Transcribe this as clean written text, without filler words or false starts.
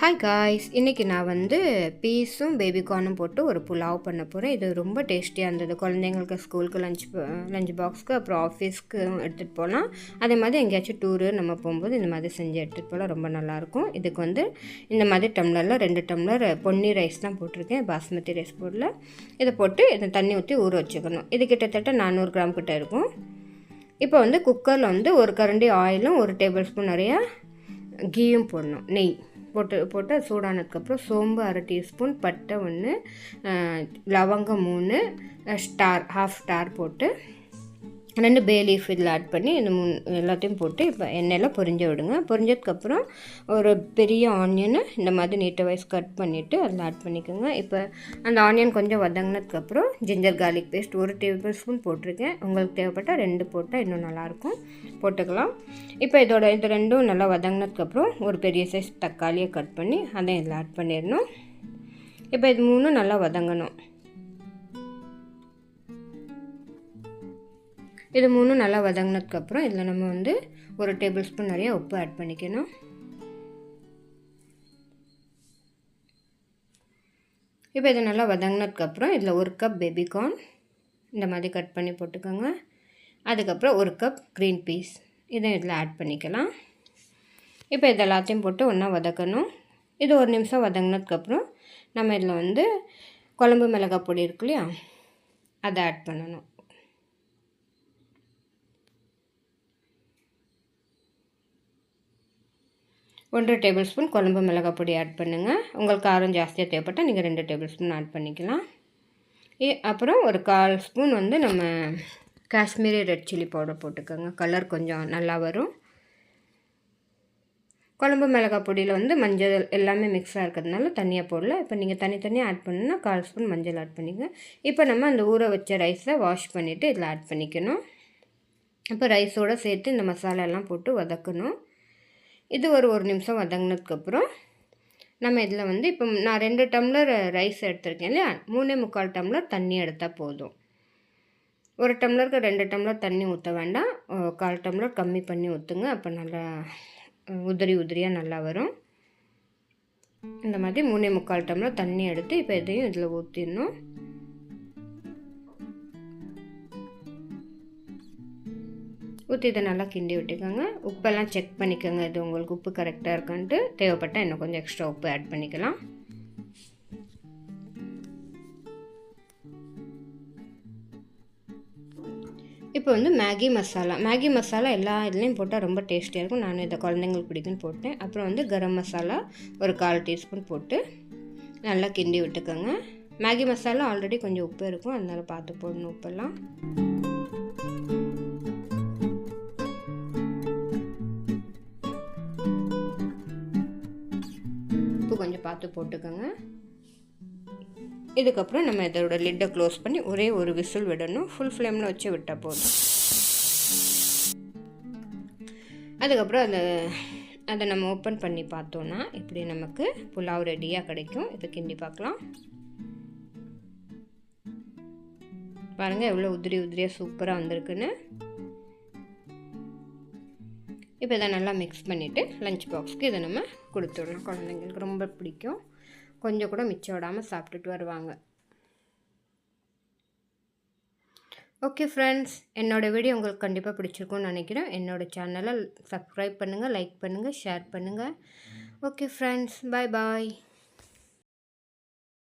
Hi guys, இன்றைக்கி நான் வந்து பீஸும் பேபிகார்னும் போட்டு ஒரு புலாவ் பண்ண போகிறேன். இது ரொம்ப டேஸ்டியாக இருந்தது. குழந்தைங்களுக்கு ஸ்கூலுக்கு லஞ்ச் பாக்ஸ்க்கு அப்புறம் ஆஃபீஸ்க்கு எடுத்துகிட்டு போகலாம். அதே மாதிரி எங்கேயாச்சும் டூரு நம்ம போகும்போது இந்த மாதிரி செஞ்சு எடுத்துகிட்டு போகலாம். ரொம்ப நல்லாயிருக்கும். இதுக்கு வந்து இந்த மாதிரி டம்ளரில் 2 டம்ளர் பொன்னி ரைஸ் தான் போட்டிருக்கேன், பாஸ்மதி ரைஸ் போடல. இதை போட்டு இதை தண்ணி ஊற்றி ஊற வச்சுக்கணும். இது கிட்டத்தட்ட 400 கிராம் கிட்ட இருக்கும். இப்போ வந்து குக்கரில் வந்து ஒரு கரண்டி ஆயிலும் 1 டேபிள் ஸ்பூன் நிறையா கீயும் போடணும், நெய் போட்டு சூடானதுக்கப்புறம் சோம்பு 1/2 டீஸ்பூன், பட்டை 1, லவங்கம் 3, ½ ஸ்டார் போட்டு 2 பே லீஃப் இதில் ஆட் பண்ணி இந்த எல்லாத்தையும் போட்டு இப்போ எண்ணெயில் பொரிஞ்ச விடுங்க. பொரிஞ்சதுக்கப்புறம் ஒரு பெரிய ஆனியனை இந்த மாதிரி நீட்டை வைஸ் கட் பண்ணிவிட்டு அதில் ஆட் பண்ணிக்கோங்க. இப்போ அந்த ஆனியன் கொஞ்சம் வதங்கினதுக்கப்புறம் ginger garlic paste 1 tablespoon போட்டிருக்கேன். உங்களுக்கு தேவைப்பட்டால் 2 போட்டால் இன்னும் நல்லாயிருக்கும், போட்டுக்கலாம். இப்போ இது ரெண்டும் நல்லா வதங்கினதுக்கப்புறம் ஒரு பெரிய சைஸ் தக்காளியை கட் பண்ணி அதை இதில் ஆட் பண்ணிடணும். இப்போ இது 3 நல்லா வதங்கணும். இது 3 நல்லா வதங்கினதுக்கப்புறம் இதில் நம்ம வந்து 1 டேபிள் ஸ்பூன் நிறைய உப்பு ஆட் பண்ணிக்கணும். இப்போ இது நல்லா வதங்கினதுக்கப்புறம் இதில் 1 கப் பேபிகார்ன் இந்த மாதிரி கட் பண்ணி போட்டுக்கோங்க. அதுக்கப்புறம் 1 கப் க்ரீன் பீஸ் இதை இதில் ஆட் பண்ணிக்கலாம். இப்போ இது எல்லாத்தையும் போட்டு ஒன்றா வதக்கணும். இது 1 நிமிஷம் வதங்கினதுக்கப்புறம் நம்ம இதில் வந்து குழம்பு மிளகாய் பொடி இருக்கு இல்லையா, அதை ஆட் பண்ணணும். 1 டேபிள் ஸ்பூன் குழம்பு மிளகாய் பொடி ஆட் பண்ணுங்கள். உங்களுக்கு காரம் ஜாஸ்தியாக தேவைப்பட்டால் நீங்கள் 2 டேபிள் ஸ்பூன் ஆட் பண்ணிக்கலாம். அப்புறம் ஒரு 1/4 ஸ்பூன் வந்து நம்ம காஷ்மீரி ரெட் சில்லி பவுடர் போட்டுக்கோங்க. கலர் கொஞ்சம் நல்லா வரும். குழம்பு மிளகாய் பொடியில் வந்து மஞ்சள் எல்லாமே மிக்ஸாக இருக்கிறதுனால தனியாக போடல. இப்போ நீங்கள் தனித்தனியாக ஆட் பண்ணுன்னா 1/4 ஸ்பூன் மஞ்சள் ஆட் பண்ணிங்க. இப்போ நம்ம அந்த ஊற வச்ச ரைஸை வாஷ் பண்ணிவிட்டு இதில் ஆட் பண்ணிக்கணும். இப்போ ரைஸோடு சேர்த்து இந்த மசாலாலாம் போட்டு வதக்கணும். இது ஒரு நிமிஷம் வதங்கினதுக்கப்புறம் நம்ம இதில் வந்து இப்போ நான் 2 டம்ளர் ரைஸ் எடுத்திருக்கேன் இல்லையா, 3/4 டம்ளர் தண்ணி எடுத்தால் போதும். 1 டம்ளருக்கு 2 டம்ளர் தண்ணி ஊற்ற வேண்டாம், 1/4 டம்ளர் கம்மி பண்ணி ஊற்றுங்க. அப்போ நல்லா உதிரியாக நல்லா வரும். இந்த மாதிரி 3/4 டம்ளர் தண்ணி எடுத்து இப்போ இதையும் இதில் ஊற்றிடணும். ஊற்றி இதை நல்லா கிண்டி விட்டுக்கோங்க. உப்பெல்லாம் செக் பண்ணிக்கோங்க, இது உங்களுக்கு உப்பு கரெக்டாக இருக்கான்ட்டு. தேவைப்பட்டால் இன்னும் கொஞ்சம் எக்ஸ்ட்ரா உப்பு ஆட் பண்ணிக்கலாம். இப்போ வந்து மேகி மசாலா எல்லா இதுலேயும் போட்டால் ரொம்ப டேஸ்டியாக இருக்கும். நான் இதை குழந்தைங்களுக்கு பிடிக்குன்னு போட்டேன். அப்புறம் வந்து கரம் மசாலா ஒரு 1/4 டீஸ்பூன் போட்டு நல்லா கிண்டி விட்டுக்கோங்க. மேகி மசாலா ஆல்ரெடி கொஞ்சம் உப்பு இருக்கும், அதனால் பார்த்து போடணும் உப்பெல்லாம். கொஞ்சம் பார்த்து போட்டுக்கோங்க. இதுக்கப்புறம் நம்ம இதோட லிட்டை க்ளோஸ் பண்ணி ஒரே ஒரு விசில் விடணும். ஃபுல் ஃப்ளேமில் வச்சு விட்டால் போதும். அதுக்கப்புறம் அதை நம்ம ஓப்பன் பண்ணி பார்த்தோன்னா இப்படி நமக்கு புலாவ் ரெடியாக கிடைக்கும். இதை கிண்டி பார்க்கலாம். பாருங்கள் எவ்வளோ உதிரியாக சூப்பராக வந்திருக்குன்னு. இப்போ இதை நல்லா மிக்ஸ் பண்ணிவிட்டு லஞ்ச் பாக்ஸ்க்கு இதை நம்ம கொடுத்துடணும். குழந்தைங்களுக்கு ரொம்ப பிடிக்கும், கொஞ்சம் கூட மிச்சம் விடாமல் சாப்பிட்டுட்டு வருவாங்க. ஓகே ஃப்ரெண்ட்ஸ், என்னோடய வீடியோ உங்களுக்கு கண்டிப்பாக பிடிச்சிருக்கும்னு நினைக்கிறேன். என்னோடய சேனலை சப்ஸ்கிரைப் பண்ணுங்கள், லைக் பண்ணுங்கள், ஷேர் பண்ணுங்கள். ஓகே ஃப்ரெண்ட்ஸ், பாய் பாய்.